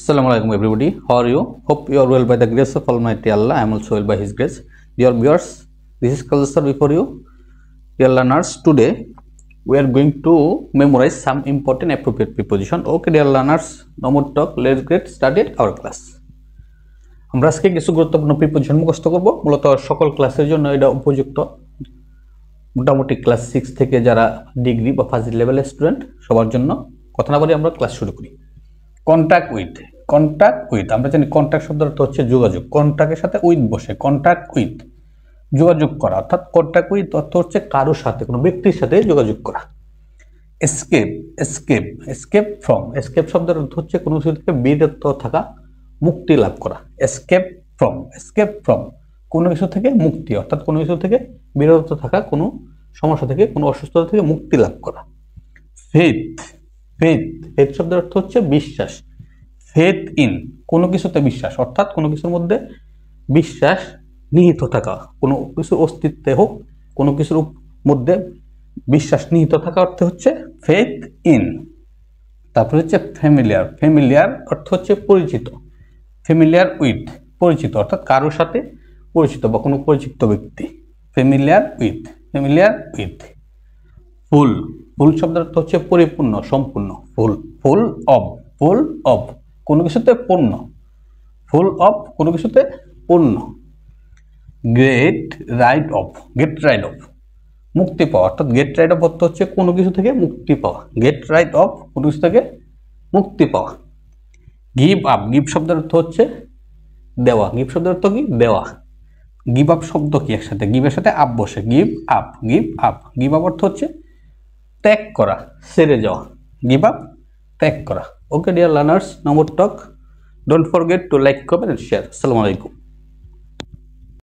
Assalamu alaikum everybody. How are you? Hope you are well by the grace of Almighty Allah. I am also well by His grace. Dear viewers, this is Kausar before you. Dear learners, today we are going to memorize some important appropriate preposition. Okay, dear learners, no more talk. Let's get started our class. আমরা আজকে কিছু গুরুত্বপূর্ণ preposition মুখস্থ করব। মূলত সকল ক্লাসের জন্য এটা উপযুক্ত। মোটামুটি ক্লাস 6 থেকে যারা ডিগ্রি বা ফার্স্ট লেভেলের স্টুডেন্ট সবার জন্য। কথা না বলে আমরা ক্লাস শুরু করি। কন্টাক্ট উইথ আমরা জানি কন্টাক্ট শব্দের অর্থ হচ্ছে যোগাযোগ। কন্টাক্টের সাথে উইথ বসে, কন্টাক্ট উইথ যোগাযোগ করা, অর্থাৎ কন্টাক্ট উইথ অর্থ হচ্ছে কারোর সাথে, কোনো ব্যক্তির সাথে যোগাযোগ করা। এসকেপ শব্দের অর্থ হচ্ছে কোনো কিছু থেকে বিরত থাকা, মুক্তি লাভ করা। এসকেপ ফ্রম কোনো কিছু থেকে মুক্তি, অর্থাৎ কোনো কিছু থেকে বিরত থাকা, কোনো সমস্যা থেকে, কোনো অসুস্থতা থেকে মুক্তি লাভ করা। ফেথ শব্দের অর্থ হচ্ছে বিশ্বাস। ফেথ ইন কোনো কিছুতে বিশ্বাস, অর্থাৎ কোনো কিছুর মধ্যে বিশ্বাস নিহিত থাকা, কোনো কিছুর অস্তিত্বে হোক, কোনো কিছুর মধ্যে বিশ্বাস নিহিত থাকা অর্থে হচ্ছে ফেথ ইন। তারপরে হচ্ছে ফ্যামিলিয়ার অর্থ হচ্ছে পরিচিত। ফ্যামিলিয়ার উইথ পরিচিত, অর্থাৎ কারোর সাথে পরিচিত বা কোনো পরিচিত ব্যক্তি। Familiar with. ফুল শব্দের অর্থ হচ্ছে পরিপূর্ণ, সম্পূর্ণ। ফুল অফ কোনো কিছুতে পূর্ণ। ফুল অফ কোনো কিছুতে পূর্ণ। গেট রাইড অফ মুক্তি পাওয়া, অর্থাৎ গেট রাইড অফ অর্থ হচ্ছে কোনো কিছু থেকে মুক্তি পাওয়া। গেট রাইড অফ কোনো কিছু থেকে মুক্তি পাওয়া। গিভ শব্দের অর্থ হচ্ছে দেওয়া। গিভ শব্দের অর্থ কি? দেওয়া। গিভ আপ শব্দ কি একসাথে? গিভের সাথে আপ বসে, গিভ আপ অর্থ হচ্ছে ত্যাগ করা, ছেড়ে যাওয়া। গিভ আপ, ত্যাগ করা। Okay dear learners, no more talk. Don't forget to like, comment and share. আসসালামু আলাইকুম।